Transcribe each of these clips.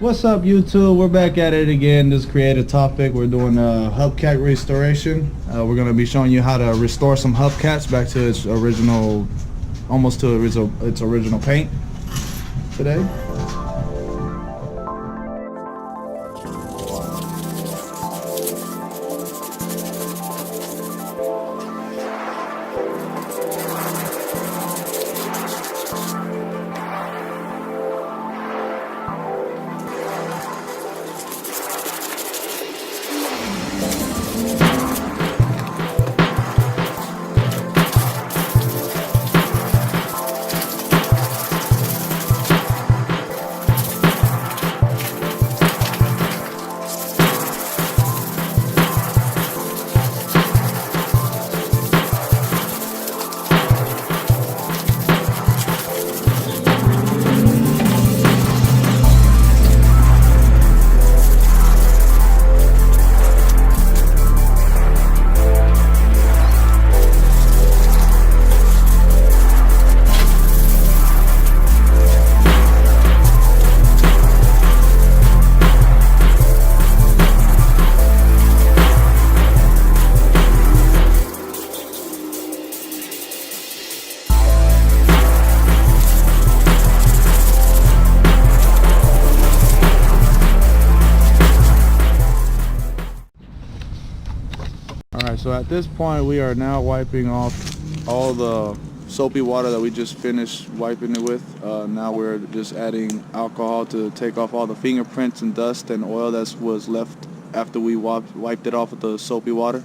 What's up, YouTube? We're back at it again. This creative topic. We're doing a hubcap restoration. We're going to be showing you how to restore some hubcaps back to its original, almost to its original paint today. Alright, so at this point we are now wiping off all the soapy water that we just finished wiping it with. Now we're just adding alcohol to take off all the fingerprints and dust and oil that was left after we wiped it off with the soapy water.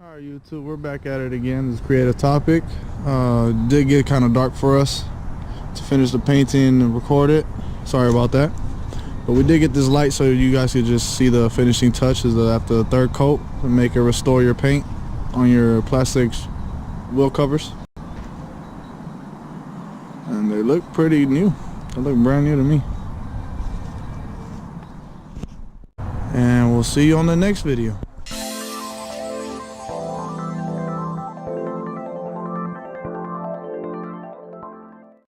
Alright, YouTube, we're back at it again. This creative topic. Did get kind of dark for us to finish the painting and record it. Sorry about that. But we did get this light so you guys could just see the finishing touches after the third coat to make it restore your paint on your plastics wheel covers. they look pretty new. They look brand new to me. And we'll see you on the next video.